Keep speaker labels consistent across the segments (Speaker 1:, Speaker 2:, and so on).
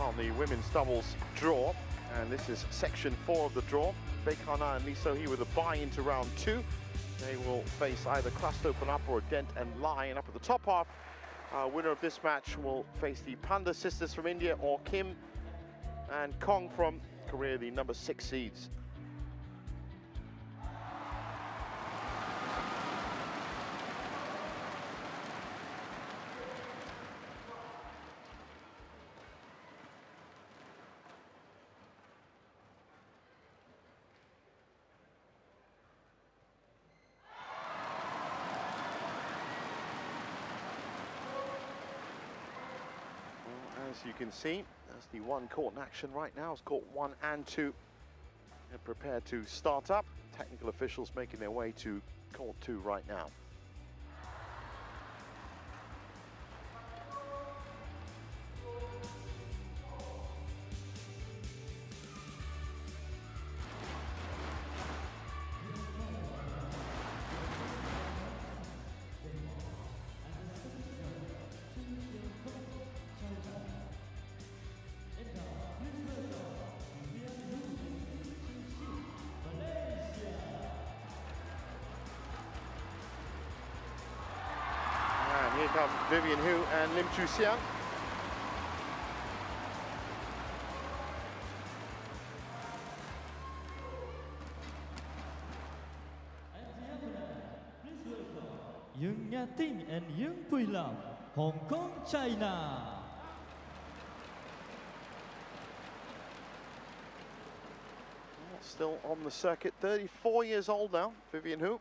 Speaker 1: on the women's doubles draw, and this is section 4 of the draw. Baekana and Lee So-hee with a bye into round 2. They will face either Crust Open Up or Dent and Lion up at the top half. Winner of this match will face the Panda sisters from India, or Kim and Kong from Korea, the number 6 seeds. As you can see, that's the one court in action right now. It's court 1 and 2. They're prepared to start up. Technical officials making their way to court 2 right now. Here come Vivian Hu and Lim Chu-sian.
Speaker 2: Yeung and Yeung, Hong Kong, China.
Speaker 1: Still on the circuit, 34 years old now, Vivian Hu.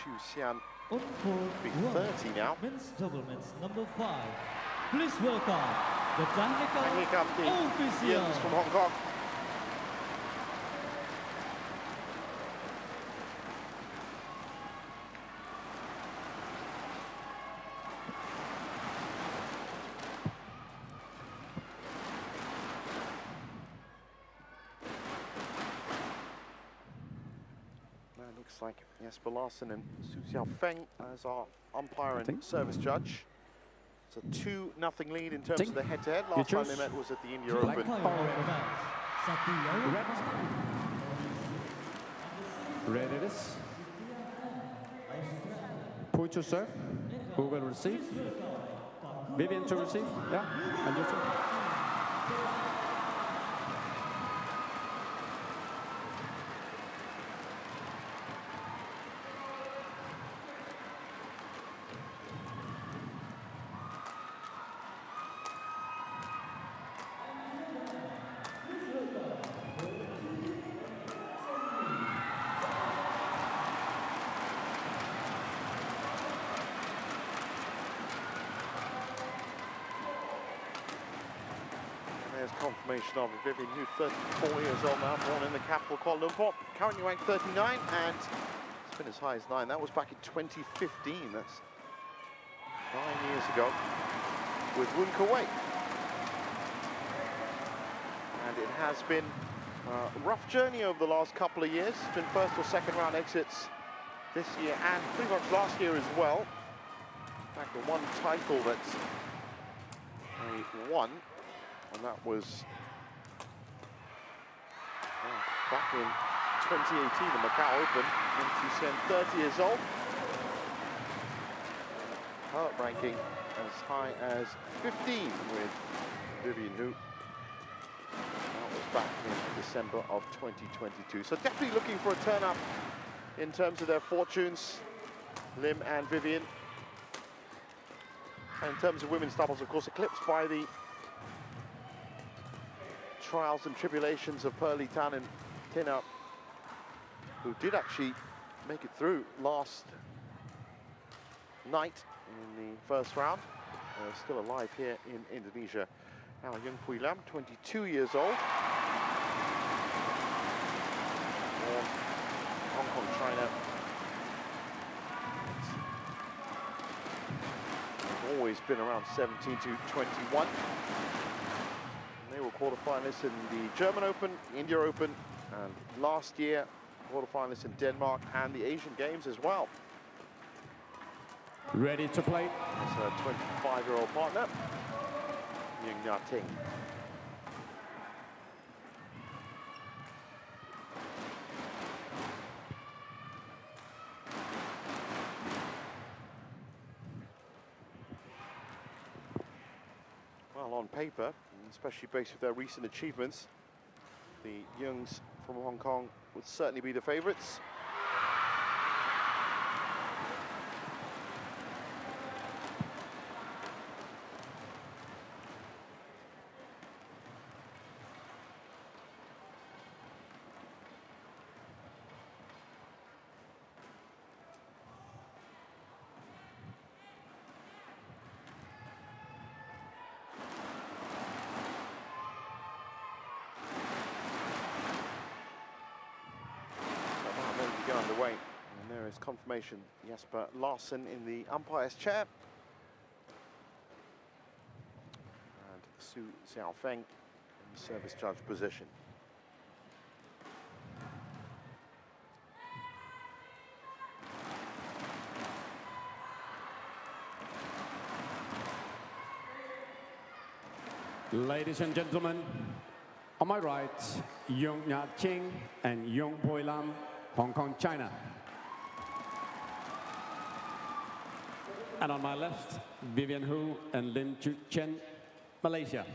Speaker 1: Chu-sian will be 30 now.
Speaker 2: Men's double, men's number 5. Please welcome the technical
Speaker 1: and here come the Yeungs from Hong Kong. Looks like Jesper Larsen and Su Xiaofeng as our umpire and service judge. It's a 2-0 lead in terms of the head-to-head. Last time they met was at the India Open.
Speaker 3: Readiness. Pui to serve. Who will receive? Vivian to receive. Yeah, and you too.
Speaker 1: There's confirmation of it. Vivian Hu, 34 years old now, born in the capital Kuala Lumpur. Currently ranked 39, and it's been as high as 9. That was back in 2015. That's 9 years ago with Woon Kuwait. And it has been a rough journey over the last couple of years. It's been first or second round exits this year and pretty much last year as well. In fact, the one title that they won, and that was back in 2018, the Macau Open. Lim Chu-sian, 30 years old. Her ranking as high as 15 with Vivian Hu. That was back in December of 2022. So definitely looking for a turn up in terms of their fortunes, Lim and Vivian. And in terms of women's doubles, of course, eclipsed by the trials and tribulations of Pearly Tan and Tina, who did actually make it through last night in the first round. Still alive here in Indonesia. Now Yeung Pui Lam, 22 years old. Born Hong Kong, China. They've always been around 17 to 21. They were quarterfinalists in the German Open, the India Open, and last year quarterfinalists in Denmark and the Asian Games as well.
Speaker 3: Ready to play.
Speaker 1: It's her 25-year-old partner, Yeung. Well, on paper, especially based with their recent achievements, the Yeungs from Hong Kong would certainly be the favourites. Go underway, and there is confirmation. Jesper Larsen in the umpire's chair, and Su Xiaofeng in the service judge position.
Speaker 3: Ladies and gentlemen, on my right, Yeung and Yeung Lam, Hong Kong, China. And on my left, Vivian Hu and Lim Chu Chen, Malaysia.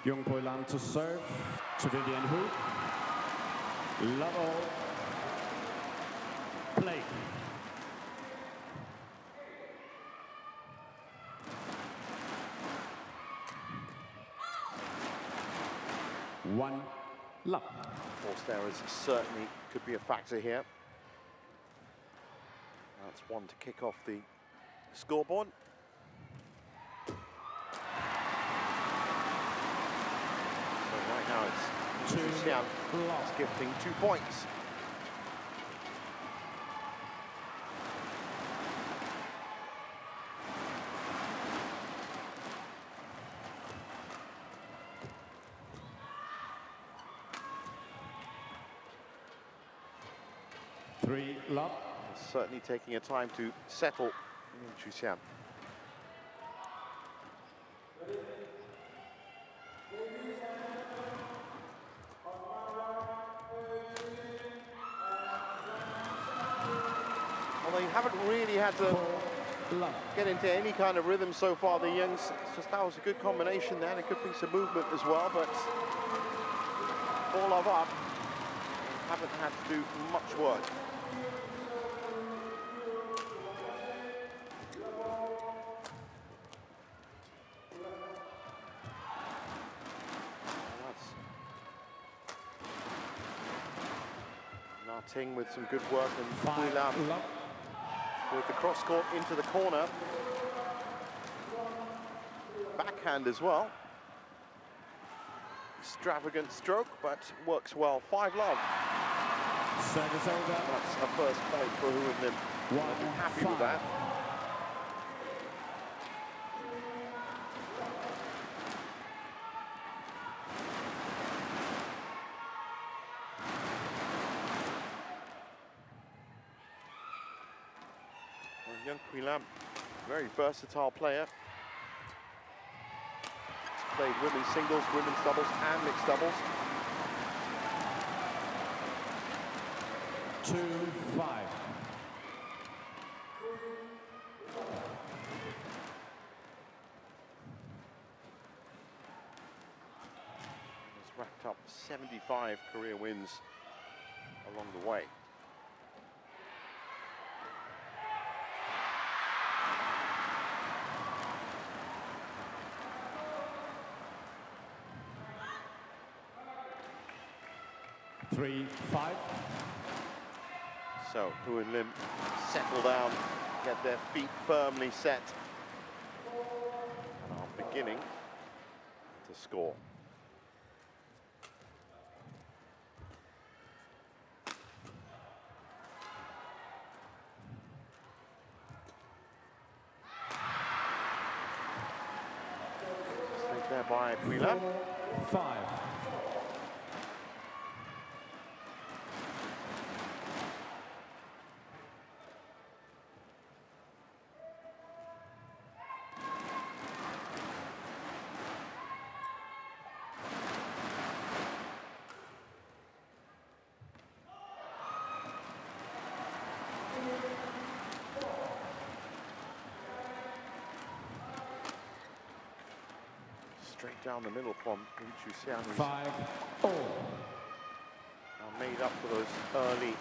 Speaker 3: Yeung Lam to serve to Vivian Hu. Love all. Play. One love.
Speaker 1: Forced errors certainly could be a factor here. That's one to kick off the scoreboard. So right now it's Xian gifting 2 points.
Speaker 3: Three love.
Speaker 1: Certainly taking a time to settle Chu Xian. Although you haven't really had to get into any kind of rhythm so far, the Yeungs. It's just that was a good combination there, and it could be some movement as well, but all of up, haven't had to do much work. Ting with some good work, and Hui Lam with the cross court into the corner. Backhand as well. Extravagant stroke, but works well. 5 love.
Speaker 3: Service over.
Speaker 1: That's a first point for Hu Lim. I'll be happy with that. Yeung Lam, very versatile player. He's played women's singles, women's doubles, and mixed doubles.
Speaker 3: 2-5.
Speaker 1: He's racked up 75 career wins along the way.
Speaker 3: Three, 5.
Speaker 1: So Hu and Lim settle down, get their feet firmly set, and are beginning to score. Saved there by Hui Lam.
Speaker 3: 5.
Speaker 1: straight down the middle from Lee Chu-sian, who's
Speaker 3: 5-all.
Speaker 1: made up for those early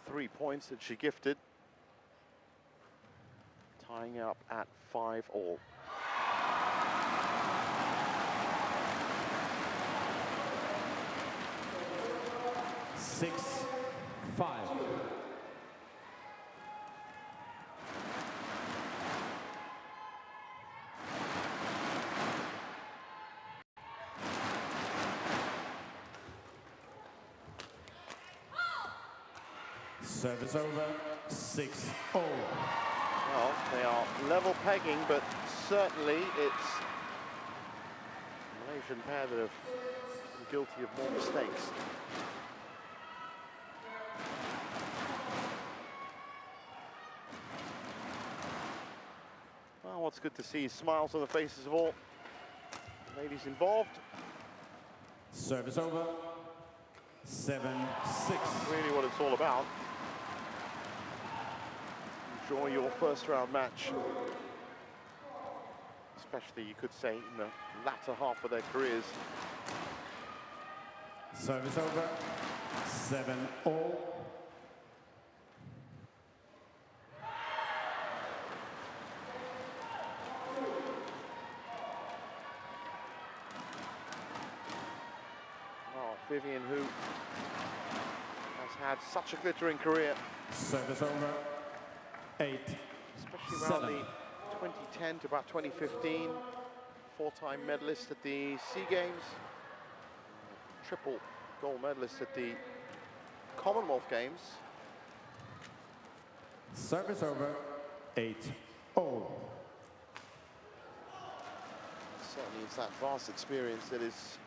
Speaker 1: 3 points that she gifted. Tying up at 5-all.
Speaker 3: Six, 5. Service over, 6-all.
Speaker 1: Well, they are level pegging, but certainly it's a Malaysian pair that have been guilty of more mistakes. Well, what's good to see is smiles on the faces of all ladies involved.
Speaker 3: Service over, 7-6.
Speaker 1: Really what it's all about. Enjoy your first round match, especially you could say in the latter half of their careers.
Speaker 3: Service over, 7-all.
Speaker 1: Oh, Vivian, who has had such a glittering career.
Speaker 3: Service over, 8-7.
Speaker 1: Especially around the 2010 to about 2015. Four-time medalist at the SEA Games. Triple gold medalist at the Commonwealth Games.
Speaker 3: Service over, 8-all.
Speaker 1: Certainly it's that vast experience that is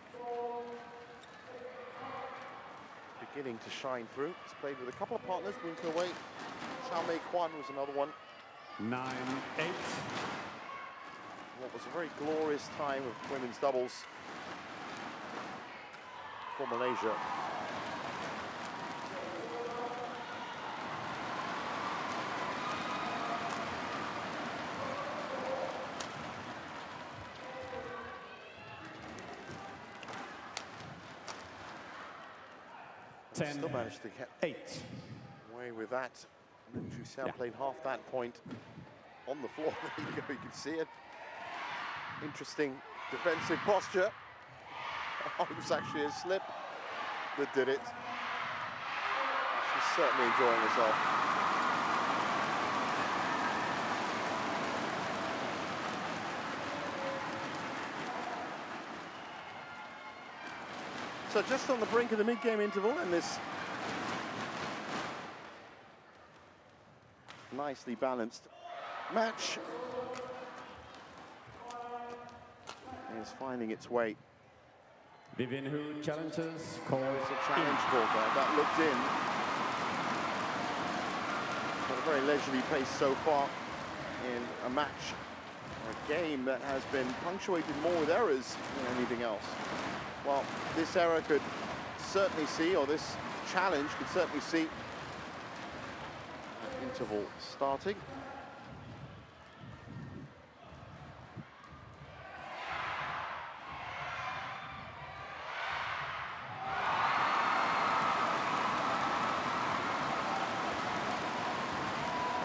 Speaker 1: beginning to shine through. He's played with a couple of partners, Boon Ko-wei. Chao Mei Kwan was another one.
Speaker 3: 9-8.
Speaker 1: What was a very glorious time of women's doubles for Malaysia. Still managed to get
Speaker 3: 8.
Speaker 1: away with that. And then Chu-sian played half that point on the floor. There you go, you can see it. Interesting defensive posture. Oh, it was actually a slip that did it. She's certainly enjoying herself. So just on the brink of the mid-game interval, and this nicely balanced match is finding its way.
Speaker 3: Vivian Hu challenges, calls
Speaker 1: It's a challenge call there. That looked in. At a very leisurely pace so far in a match, a game that has been punctuated more with errors than anything else. Well, this error could certainly see, or this challenge could certainly see, an interval starting.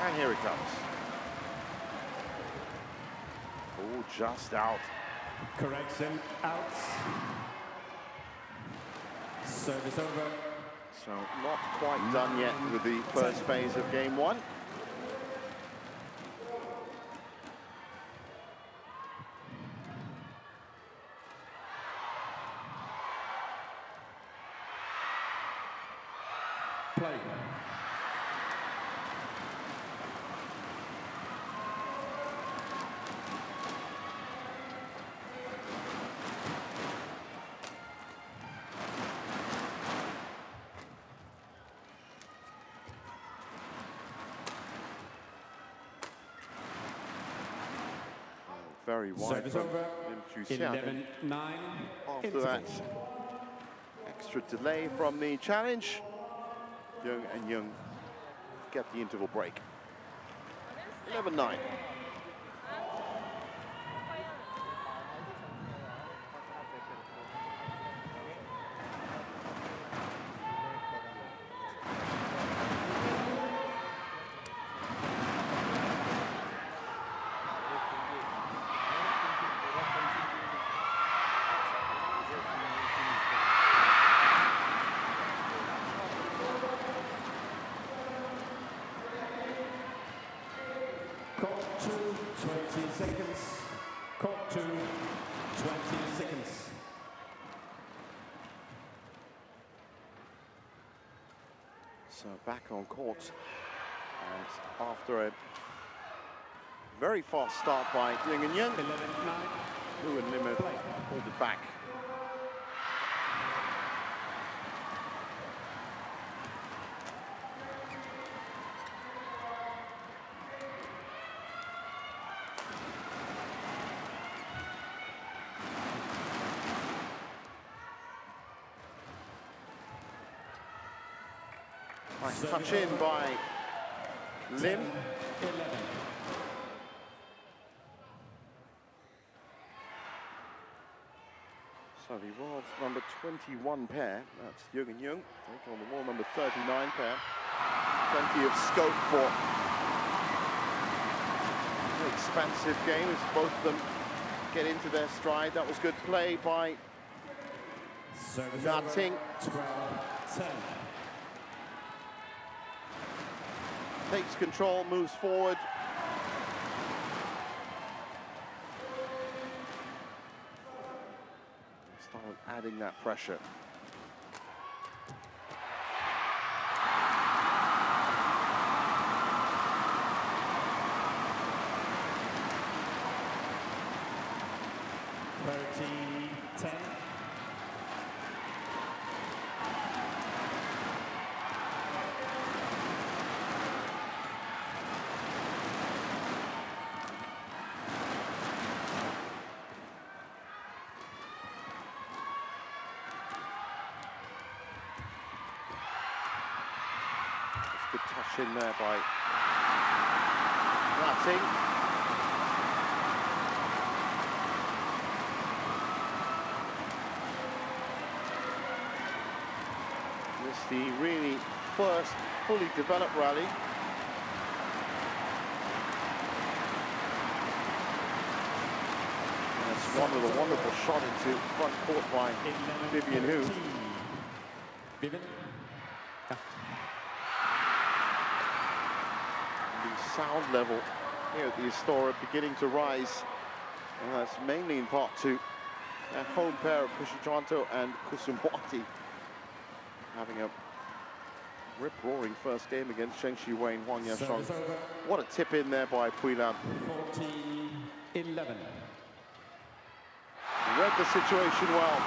Speaker 1: And here it comes. Oh, just out.
Speaker 3: correction, out. Service over.
Speaker 1: So not quite done yet with the first phase of game one.
Speaker 3: Play.
Speaker 1: Very wide
Speaker 3: Service
Speaker 1: from
Speaker 3: over.
Speaker 1: Lim Chu-sian.
Speaker 3: 11-9.
Speaker 1: After that extra delay from the challenge, Yeung and Yeung get the interval break. 11-9.
Speaker 3: Court 2, 20 seconds. Court 2, 20 seconds.
Speaker 1: So back on court, and after a very fast start by Yeung and Yeung,
Speaker 3: 11-9.
Speaker 1: Woo and Lim have pulled it back. Nice touch in by Lim.
Speaker 3: 11.
Speaker 1: So the world's number 21 pair, that's Yeung and Yeung, taking on the world number 39 pair. Plenty of scope for an expansive game as both of them get into their stride. That was good play by Na Ting.
Speaker 3: 12-10.
Speaker 1: Takes control, moves forward. Start adding that pressure. Good touch in there by Na Ting. This is the really first fully developed rally. And it's one with a wonderful shot into front court by Vivian Hu.
Speaker 3: Vivian.
Speaker 1: Sound level here at the Astoria beginning to rise, and that's mainly in part to their home pair of Kushijanto and Kusumwati having a rip-roaring first game against Cheng Shi-wei and Huang Yashong. What a tip in there by Pui Lam.
Speaker 3: 14-11.
Speaker 1: Read the situation well,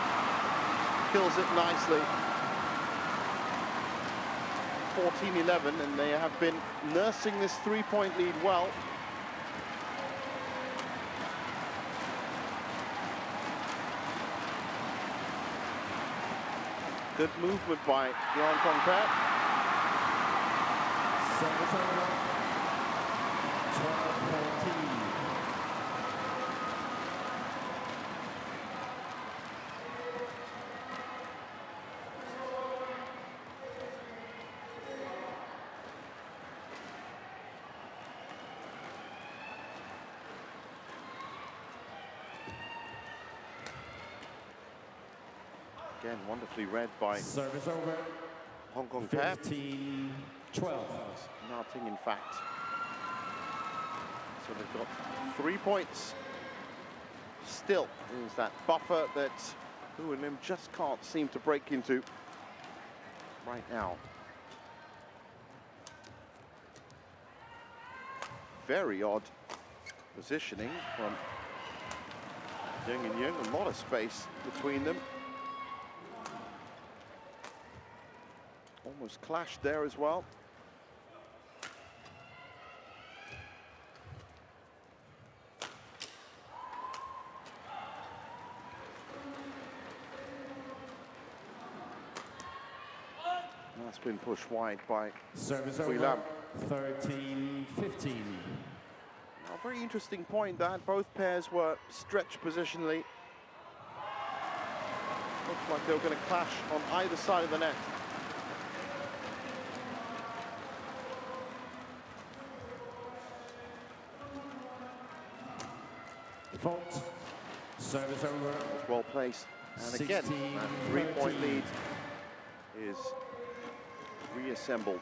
Speaker 1: kills it nicely. 14-11, and they have been nursing this three-point lead well. Good movement by the Hong Kong pair.
Speaker 3: Service over. 12-14.
Speaker 1: Again, wonderfully read by
Speaker 3: Service over.
Speaker 1: Hong Kong pair.
Speaker 3: 15-12.
Speaker 1: Na Ting, in fact. So they've got 3 points. Still, there's that buffer that Hu and Lim just can't seem to break into right now. Very odd positioning from Yeung and Yeung. A lot of space between them. Almost clashed there as well. And that's been pushed wide by
Speaker 3: Service
Speaker 1: Pui
Speaker 3: over.
Speaker 1: Lam.
Speaker 3: 13-15.
Speaker 1: A very interesting point that both pairs were stretched positionally. Looked like they were going to clash on either side of the net.
Speaker 3: Fault. Service over.
Speaker 1: It's well placed. And again, that 3-point lead is reassembled.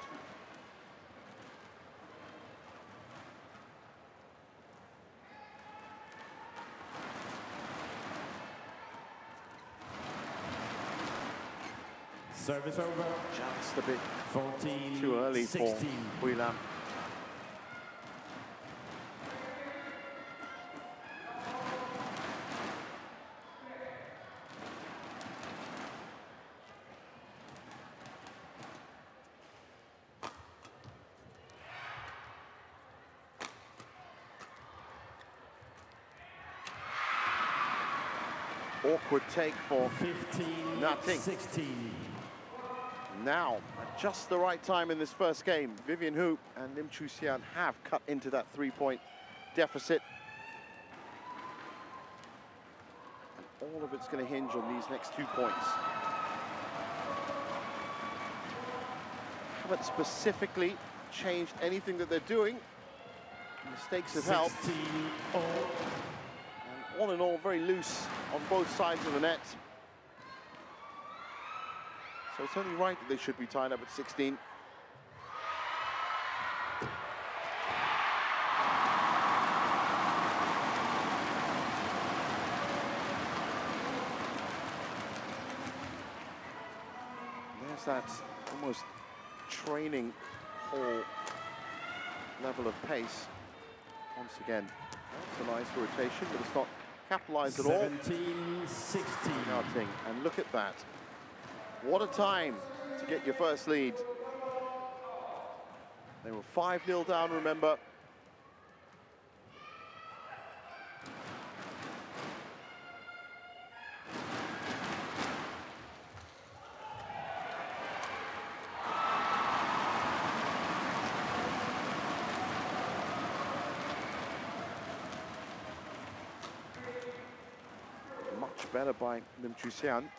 Speaker 3: Service over.
Speaker 1: Just a bit
Speaker 3: 14.
Speaker 1: too early
Speaker 3: 16.
Speaker 1: for Hui Lam. Awkward take for
Speaker 3: 15.
Speaker 1: Nothing.
Speaker 3: 16.
Speaker 1: Now, at just the right time in this first game, Vivian Hu and Lim Chu-Sian have cut into that three-point deficit. And all of it's going to hinge on these next 2 points. Haven't specifically changed anything that they're doing. Mistakes have helped.
Speaker 3: 16. Oh.
Speaker 1: And all in all, very loose on both sides of the net. So it's only right that they should be tied up at 16. There's that almost training hall level of pace. Once again, that's a nice rotation, but it's not capitalized at all.
Speaker 3: 17-16.
Speaker 1: And look at that. What a time to get your first lead. They were 5-0 down, remember. Much better by Lim Chu-Sian.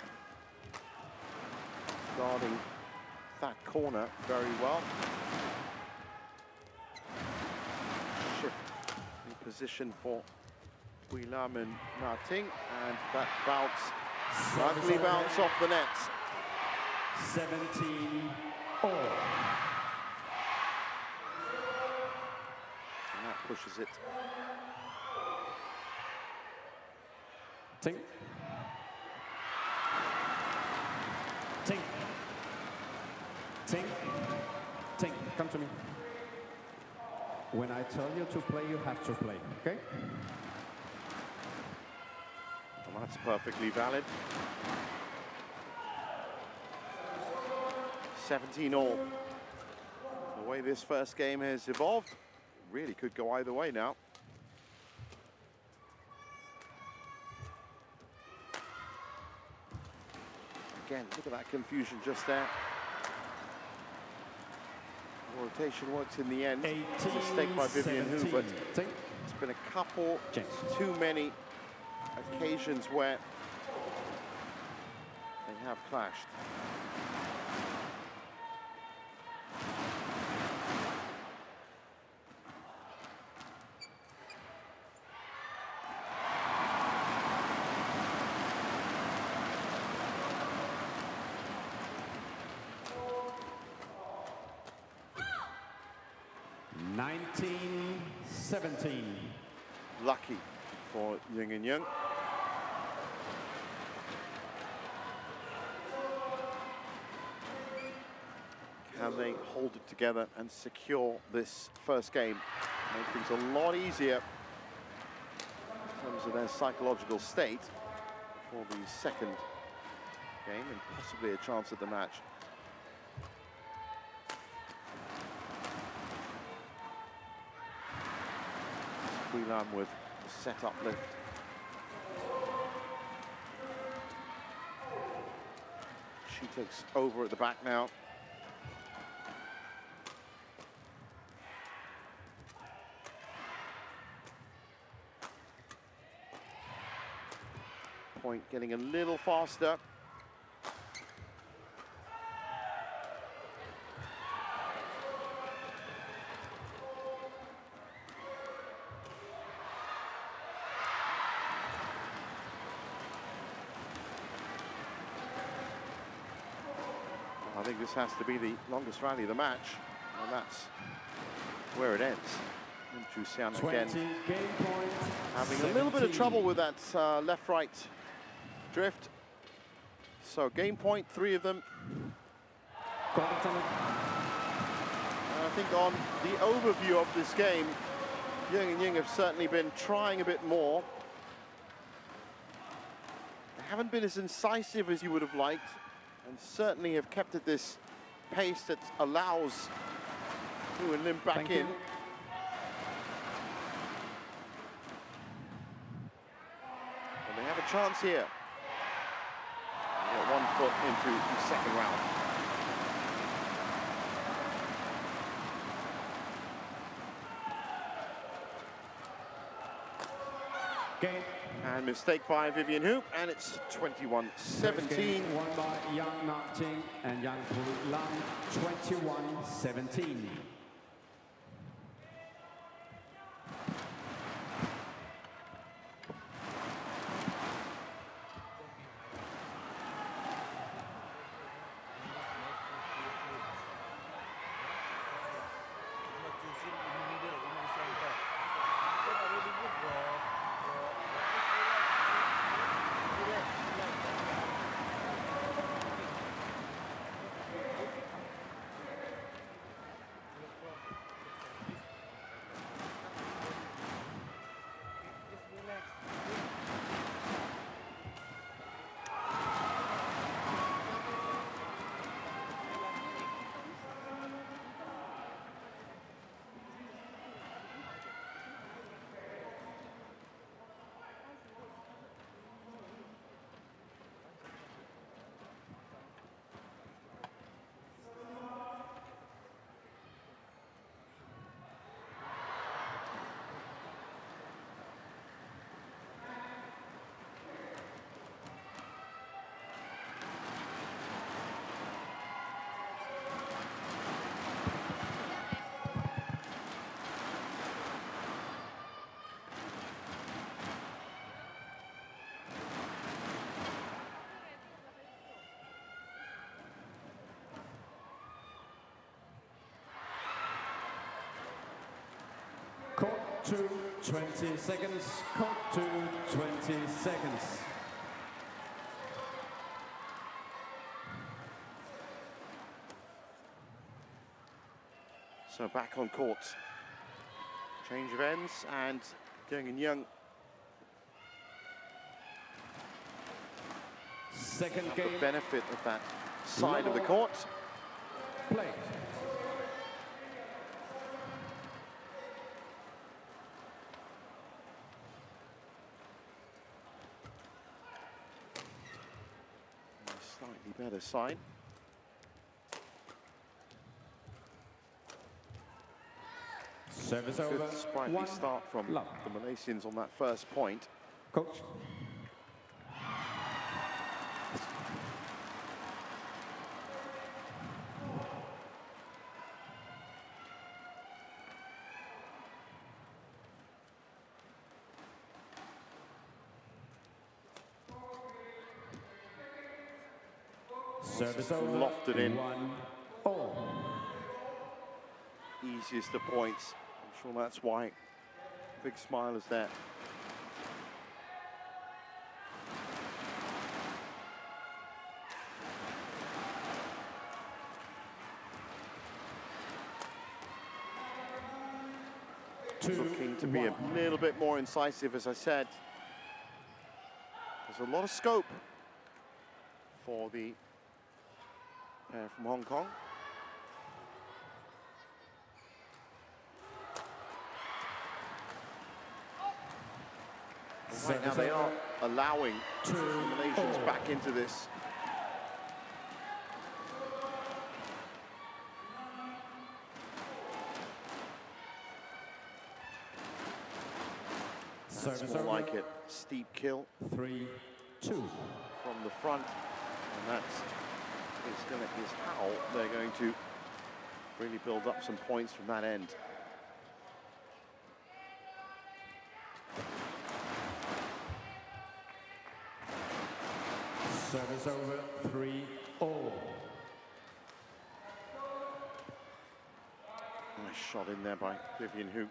Speaker 1: Guarding that corner very well. Shift in position for Hui Lam and Na Ting, and that bounce, ugly bounce off the net.
Speaker 3: 17-all.
Speaker 1: And that pushes it.
Speaker 3: Ting. Ting. Ting. Ting. Come to me. When I tell you to play, you have to play, okay?
Speaker 1: Well, that's perfectly valid. 17-all. The way this first game has evolved, really could go either way now. Again, look at that confusion just there. Rotation works in the end.
Speaker 3: 18,
Speaker 1: mistake by Vivian Hu, but
Speaker 3: 17.
Speaker 1: it's been a couple too many occasions where they have clashed. Lucky for Yeung and Yeung. Can they hold it together and secure this first game? Make things a lot easier in terms of their psychological state for the second game and possibly a chance at the match. Hui Lam with the set uplift. She takes over at the back now. Point getting a little faster. I think this has to be the longest rally of the match, and that's where it ends. Lim Chu-Sian again having a little bit of trouble with that left-right drift. So game point, 3 of them. And I think on the overview of this game, Yeung and Yeung have certainly been trying a bit more. They haven't been as incisive as you would have liked, and certainly have kept at this pace that allows Hu and Lim back in. And they have a chance here. They get 1 foot into the second round.
Speaker 3: Game.
Speaker 1: And mistake by Vivian Hu, and it's 21-17.
Speaker 3: Won by Yeung Na-ching and Yang Lam, 21-17. Court to 20 seconds. Court to 20 seconds.
Speaker 1: So back on court. Change of ends, and Yeung and Yeung
Speaker 3: Second
Speaker 1: have
Speaker 3: game.
Speaker 1: the benefit of that side of the court.
Speaker 3: Play.
Speaker 1: Slightly better side.
Speaker 3: Service over.
Speaker 1: Good sprightly
Speaker 3: 1
Speaker 1: start from
Speaker 3: love.
Speaker 1: the Malaysians on that first point.
Speaker 3: Coach. Service over.
Speaker 1: Lofted in.
Speaker 3: 1-all.
Speaker 1: Easiest of points. I'm sure that's why. Big smile is there. Looking to be a little bit more incisive, as I said. There's a lot of scope for the pair from Hong Kong. Right now they are allowing the Malaysians back into this. That's more like it. Steep kill.
Speaker 3: 3-2.
Speaker 1: From the front. And that is how they're going to really build up some points from that end.
Speaker 3: Service over. 3-all.
Speaker 1: Nice shot in there by Vivian Hu.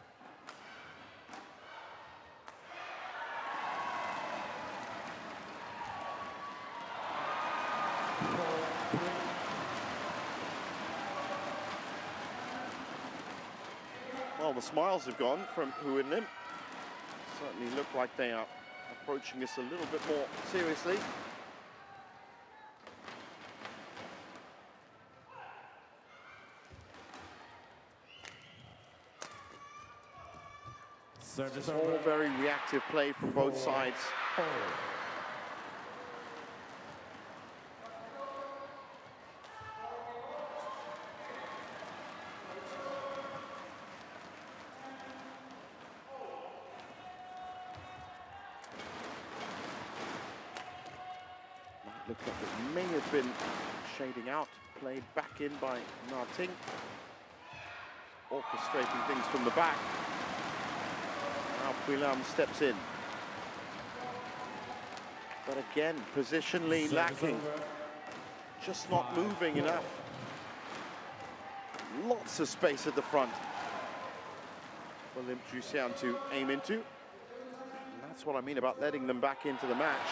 Speaker 1: Well, the smiles have gone from Hu and Lim. Certainly look like they are approaching this a little bit more seriously.
Speaker 3: Service
Speaker 1: All very reactive play from both sides. Looked like it may have been shading out, played back in by Na Ting, orchestrating things from the back. Now Pui Lam steps in. But again, positionally lacking. Just not moving enough. Lots of space at the front for Lim Chu Sian to aim into. And that's what I mean about letting them back into the match.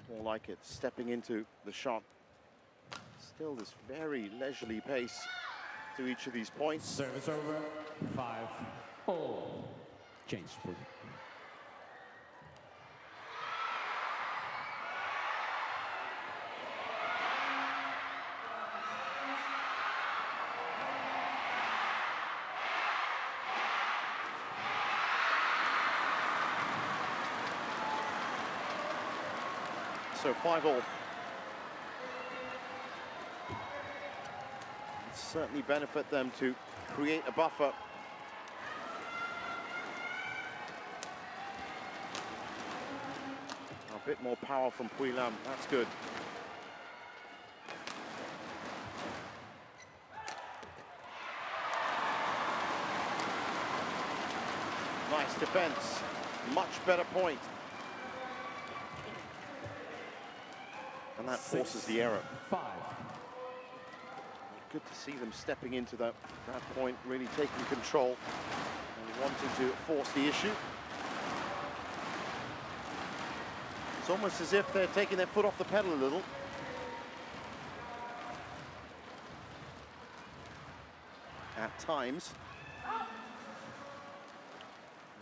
Speaker 1: More like it, stepping into the shot. Still this very leisurely pace to each of these points.
Speaker 3: Service over, 5-all. Change, please.
Speaker 1: So 5-all. Certainly benefit them to create a buffer. A bit more power from Pui Lam, that's good. Nice defense, much better point. And that forces the error.
Speaker 3: 5.
Speaker 1: Good to see them stepping into that point, really taking control and wanting to force the issue. It's almost as if they're taking their foot off the pedal a little. At times.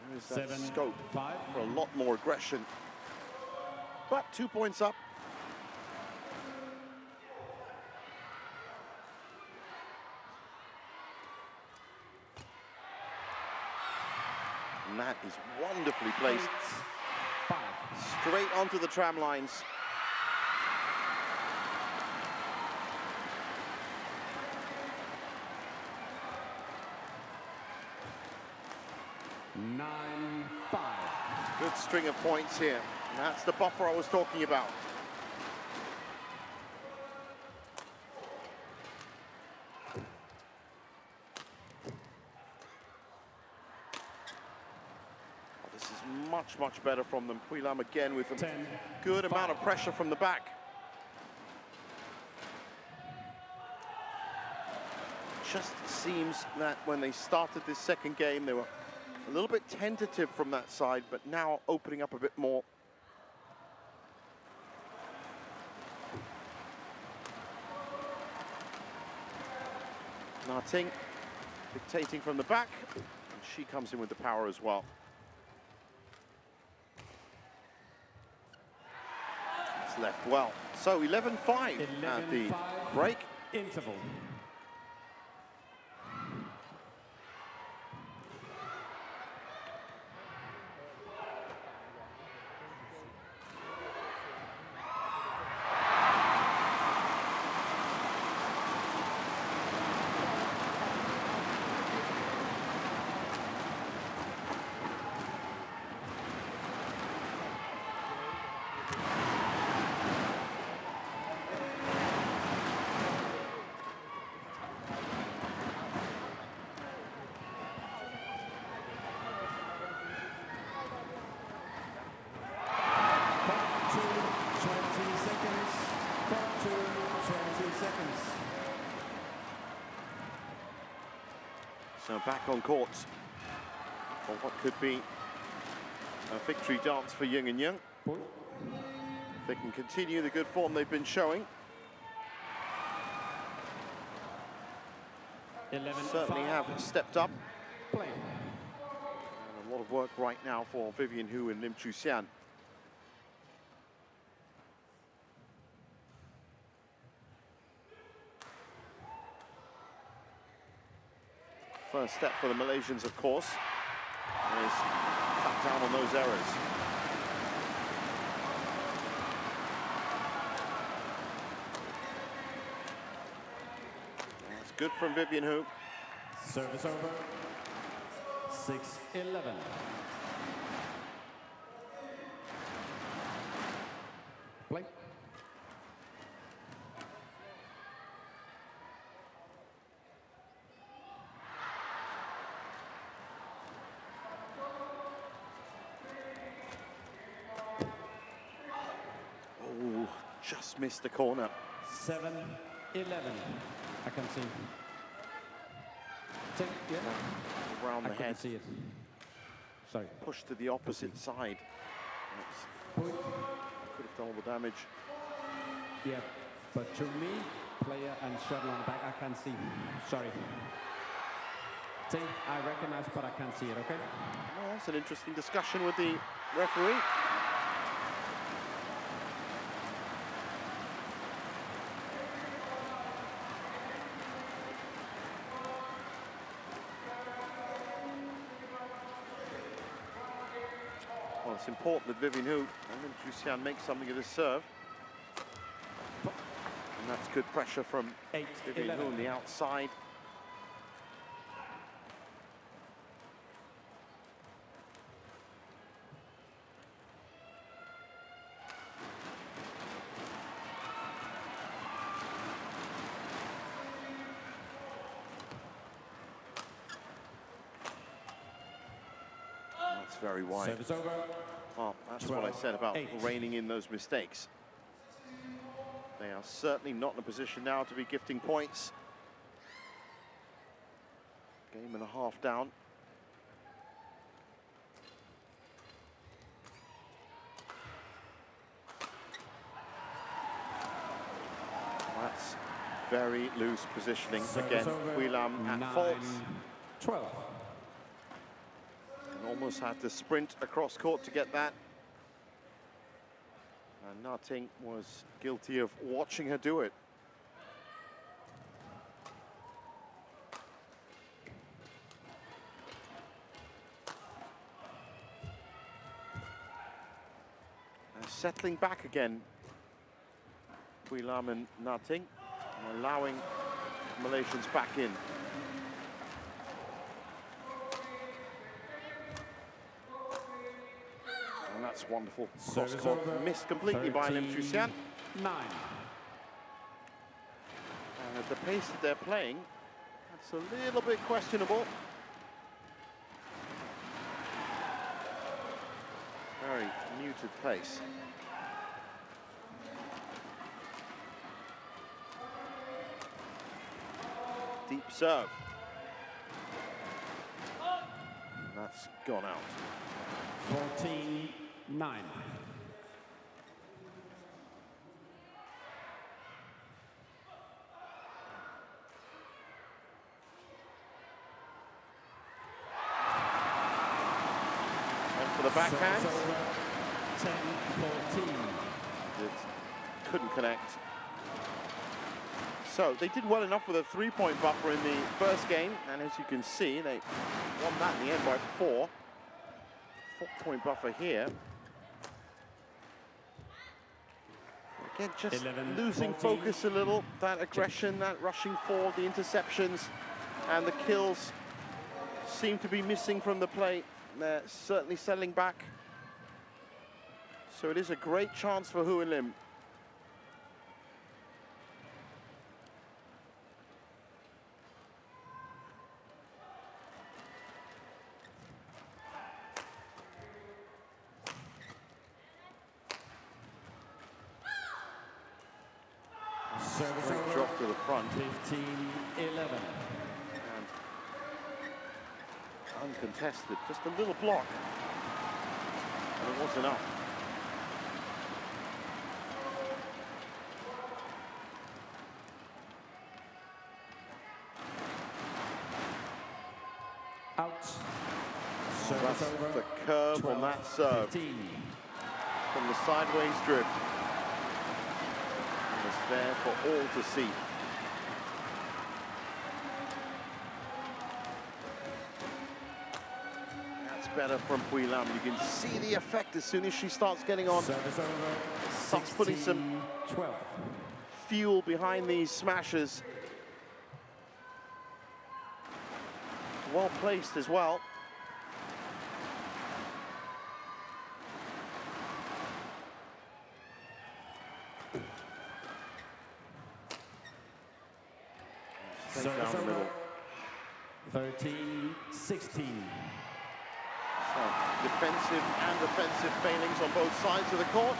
Speaker 1: There is that
Speaker 3: 7,
Speaker 1: scope
Speaker 3: 5.
Speaker 1: for a lot more aggression. But 2 points up. And that is wonderfully placed.
Speaker 3: 5.
Speaker 1: Straight onto the tram lines.
Speaker 3: Nine, 5.
Speaker 1: Good string of points here. And that's the buffer I was talking about. Much better from them. Pui Lam again with a
Speaker 3: 10,
Speaker 1: good
Speaker 3: 5.
Speaker 1: amount of pressure from the back. Just seems that when they started this second game, they were a little bit tentative from that side, but now opening up a bit more. Na Ting dictating from the back, and she comes in with the power as well. Left well. So 11-5 at the break.
Speaker 3: Interval.
Speaker 1: So back on court for what could be a victory dance for Yeung and Yeung. If they can continue the good form they've been showing.
Speaker 3: 11,
Speaker 1: Certainly have stepped up.
Speaker 3: Play.
Speaker 1: And a lot of work right now for Vivian Hu and Lim Chu Sian. First step for the Malaysians, of course, is cut down on those errors. That's good from Vivian Hu.
Speaker 3: Service over. 6-11. Play.
Speaker 1: Oh, just missed the corner.
Speaker 3: 7-11. I can see. Take, yeah.
Speaker 1: Around the
Speaker 3: I
Speaker 1: head.
Speaker 3: can see it. Sorry.
Speaker 1: Push to the opposite side. Could have done all the damage.
Speaker 3: Yeah, but to me, player and shuttle on the back, I can't see. Sorry. See, I recognize, but I can't see it, okay?
Speaker 1: Well, that's an interesting discussion with the referee. Well, it's important that Vivian Hu and Lim Chu Sian make something of this serve. And that's good pressure from Vivian Hu on the outside. That's very wide.
Speaker 3: Service over.
Speaker 1: Well, that's what I said about reining in those mistakes. They are certainly not in a position now to be gifting points. Game and a half down. That's very loose positioning.
Speaker 3: Service
Speaker 1: Again,
Speaker 3: over.
Speaker 1: Hui-Lam at fault.
Speaker 3: 9-12.
Speaker 1: And almost had to sprint across court to get that. And Na Ting was guilty of watching her do it. And settling back again, Hui-Lam and Na Ting, and allowing Malaysians back in. And that's wonderful. Cross court missed completely by Lim Chu Sian.
Speaker 3: 9.
Speaker 1: And at the pace that they're playing, that's a little bit questionable. Very muted pace. Deep serve. And that's gone out.
Speaker 3: 14-9.
Speaker 1: And for the backhand,
Speaker 3: 10-14.
Speaker 1: it couldn't connect. So they did well enough with a 3-point buffer in the first game, and as you can see, they won that in the end by 4. 4-point buffer here. Again, just
Speaker 3: 11,
Speaker 1: losing
Speaker 3: 14.
Speaker 1: focus a little. That aggression, that rushing forward, the interceptions, and the kills seem to be missing from the play. They're certainly settling back. So it is a great chance for Hu and Lim.
Speaker 3: Service
Speaker 1: Great
Speaker 3: over.
Speaker 1: drop to the front.
Speaker 3: 15-11.
Speaker 1: And uncontested. Just a little block. And it was enough.
Speaker 3: Out.
Speaker 1: That's the curve on that serve.
Speaker 3: 15.
Speaker 1: From the sideways drift. And it's there for all to see. That's better from Pui Lam. You can see the effect as soon as she starts getting on.
Speaker 3: Service over.
Speaker 1: Starts putting some
Speaker 3: 12.
Speaker 1: fuel behind these smashes. Well placed as well.
Speaker 3: Service
Speaker 1: Down the
Speaker 3: over.
Speaker 1: middle.
Speaker 3: 13-16.
Speaker 1: So, defensive and offensive failings on both sides of the court.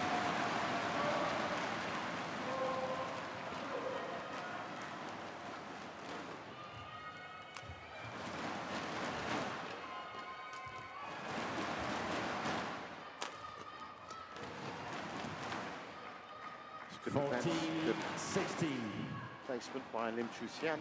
Speaker 1: Good defense, good
Speaker 3: 14-16.
Speaker 1: placement by Lim Chu-Sian.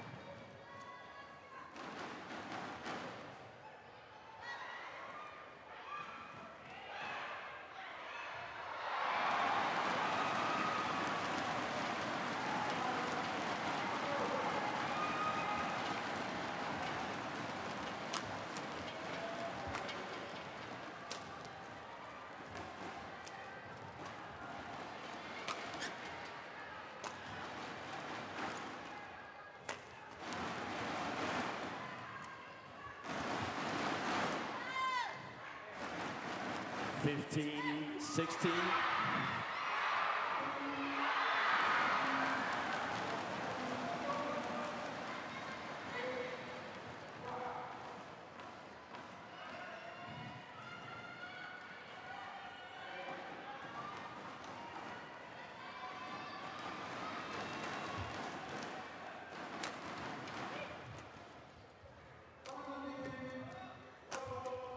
Speaker 3: Fifteen, 16.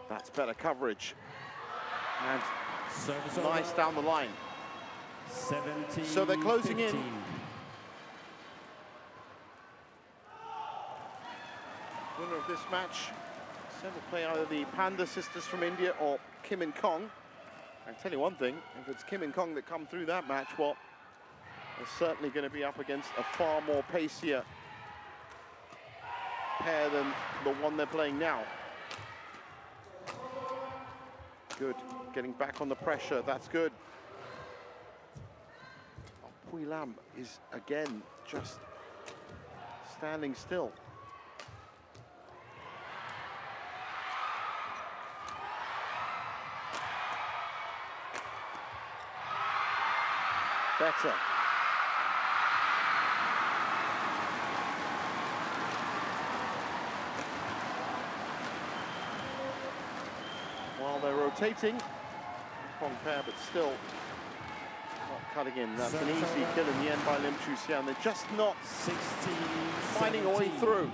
Speaker 1: That's better coverage. And
Speaker 3: Service
Speaker 1: nice
Speaker 3: over.
Speaker 1: down the line.
Speaker 3: 17.
Speaker 1: So they're closing
Speaker 3: 15.
Speaker 1: in. Winner of this match, said will play either the Panda sisters from India or Kim and Kong. I tell you one thing, if it's Kim and Kong that come through that match, well, they're certainly going to be up against a far more pacier pair than the one they're playing now. Good, getting back on the pressure, that's good. Oh, Pui Lam is again just standing still. Better. While they're rotating, Kong pair, but still not cutting in. That's an easy kill in the end by Lim Chu-Sian. They're just not
Speaker 3: 16,
Speaker 1: finding a way
Speaker 3: 17.
Speaker 1: through.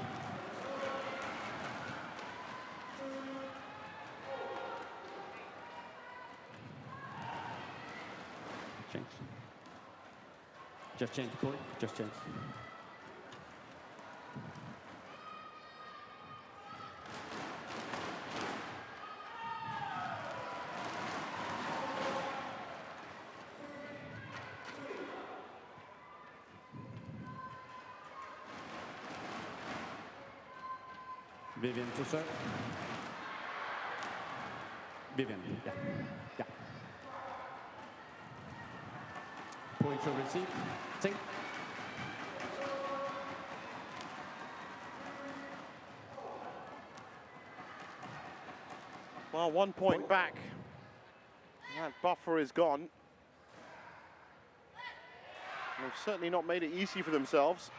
Speaker 3: Change. Just change, boy. Just change. Vivian to serve. Vivian, yeah. Yeah. Point to receive. Sing.
Speaker 1: Well, 1 point back. That buffer is gone. They've certainly not made it easy for themselves.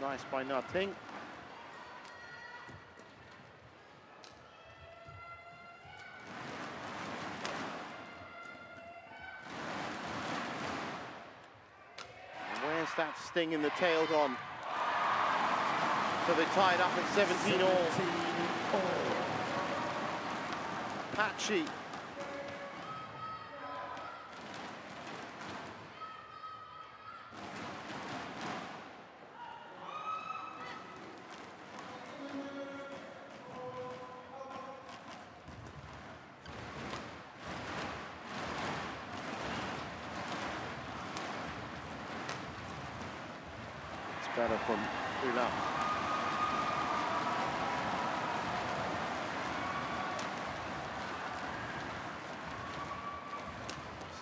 Speaker 1: Nice by Na Ting. that sting in the tail gone. So they tied up at 17 all. Patchy. It's better from Ulam.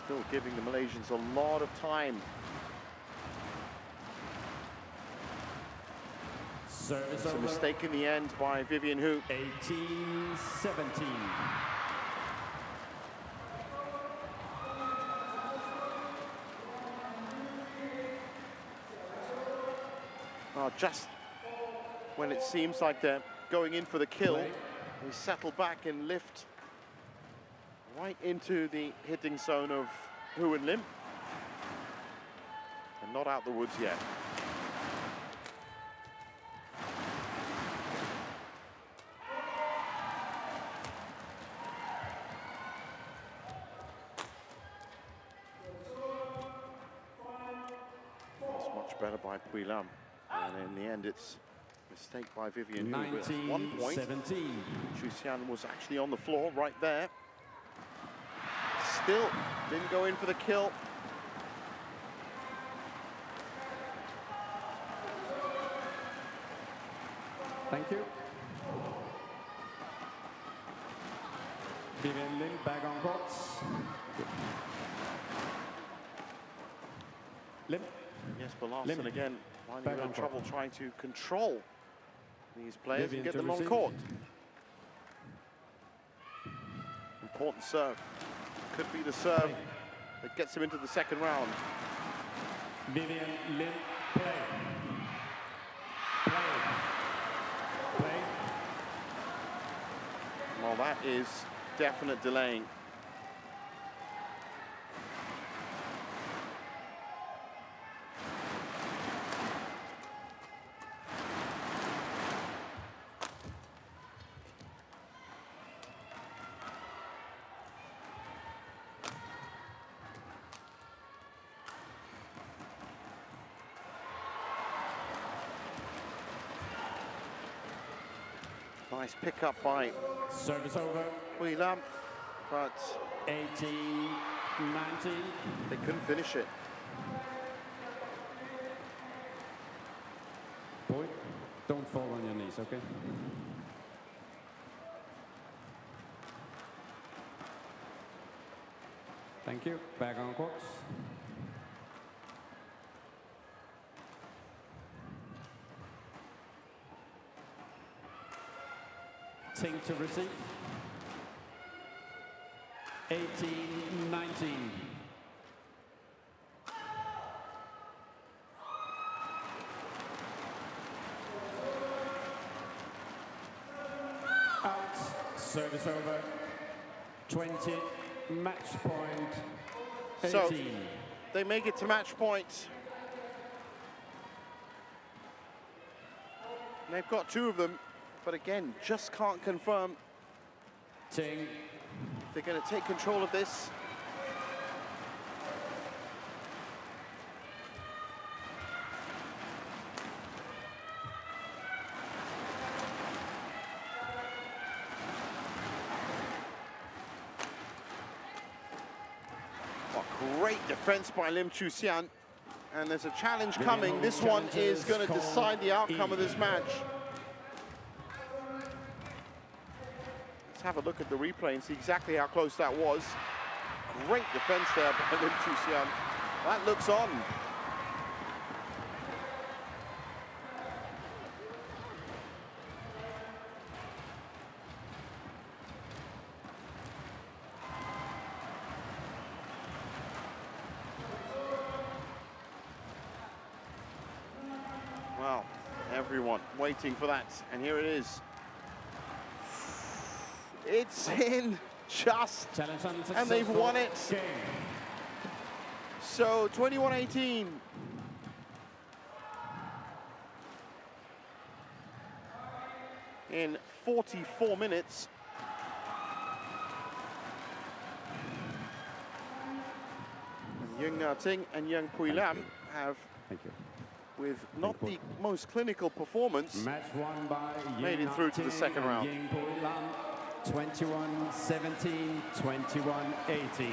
Speaker 1: Still giving the Malaysians a lot of time.
Speaker 3: Service
Speaker 1: It's a mistake in the end by Vivian Hu.
Speaker 3: 18-17.
Speaker 1: Just when it seems like they're going in for the kill, they settle back and lift right into the hitting zone of Hu and Lim. And not out the woods yet. That's much better by Pui Lam. And in the end, it's a mistake by Vivian Hu. At 1 point, Chu Xian was actually on the floor right there. Still didn't go in for the kill.
Speaker 3: Thank you. Vivian Lim back on courts. Lim.
Speaker 1: Yes, but Larson again finding a little trouble trying to control these players and get them on court. Important serve. Could be the serve that gets him into the second round.
Speaker 3: Vivian Lim, play. Play. Play.
Speaker 1: Well, that is definite delaying. Nice pickup by
Speaker 3: Service over.
Speaker 1: Pui Lam, but
Speaker 3: 18-19.
Speaker 1: they couldn't finish it.
Speaker 3: Boy, don't fall on your knees, okay? Thank you. Back on courts. Ting to receive. 18-19. Out. Service over. 20. Match point. 18.
Speaker 1: So they make it to match point. And they've got two of them. But again, just can't confirm
Speaker 3: Ting.
Speaker 1: if they're going to take control of this. Oh, great defense by Lim Chu Xian. And there's a challenge coming. This one is going to decide the outcome of this match. Have a look at the replay and see exactly how close that was. Great defense there by Lim Chu Xian. That looks on. Well, everyone waiting for that, and here it is. It's in just, and they've won it. So 21-18. in 44 minutes. And Yeung Ting and Yeung Lam have,
Speaker 3: Thank you.
Speaker 1: with not the most clinical performance,
Speaker 3: Match won by
Speaker 1: made it through to the second round.
Speaker 3: 21-17, 21-18.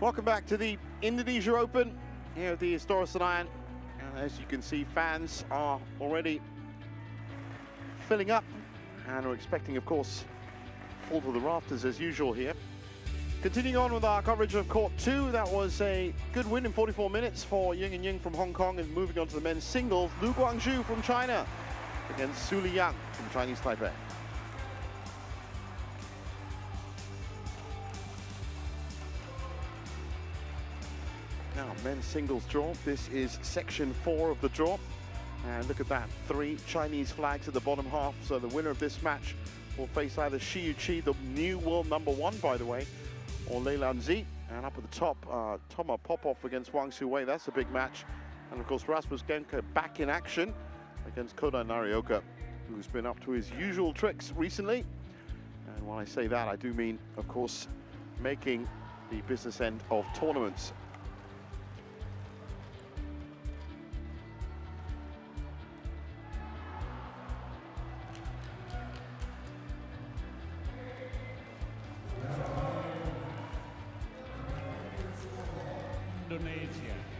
Speaker 1: Welcome back to the Indonesia Open here at the Istora Senayan. And as you can see, fans are already filling up and we're expecting, of course, full to the rafters as usual here. Continuing on with our coverage of Court 2, that was a good win in 44 minutes for Yeung and Yeung from Hong Kong. And moving on to the men's singles, Lu Guangzhou from China against Su Liyang from Chinese Taipei. Now, men's singles draw. This is section 4 of the draw. And look at that, 3 Chinese flags at the bottom half. So the winner of this match will face either Shi Yuqi, the new world #1, by the way, or Lei Lanzi. And up at the top, Toma Popov against Wang Suwei. That's a big match. And of course, Rasmus Gemke back in action against Koda Narioka, who's been up to his usual tricks recently. And when I say that, I do mean, of course, making the business end of tournaments.
Speaker 2: Indonesia.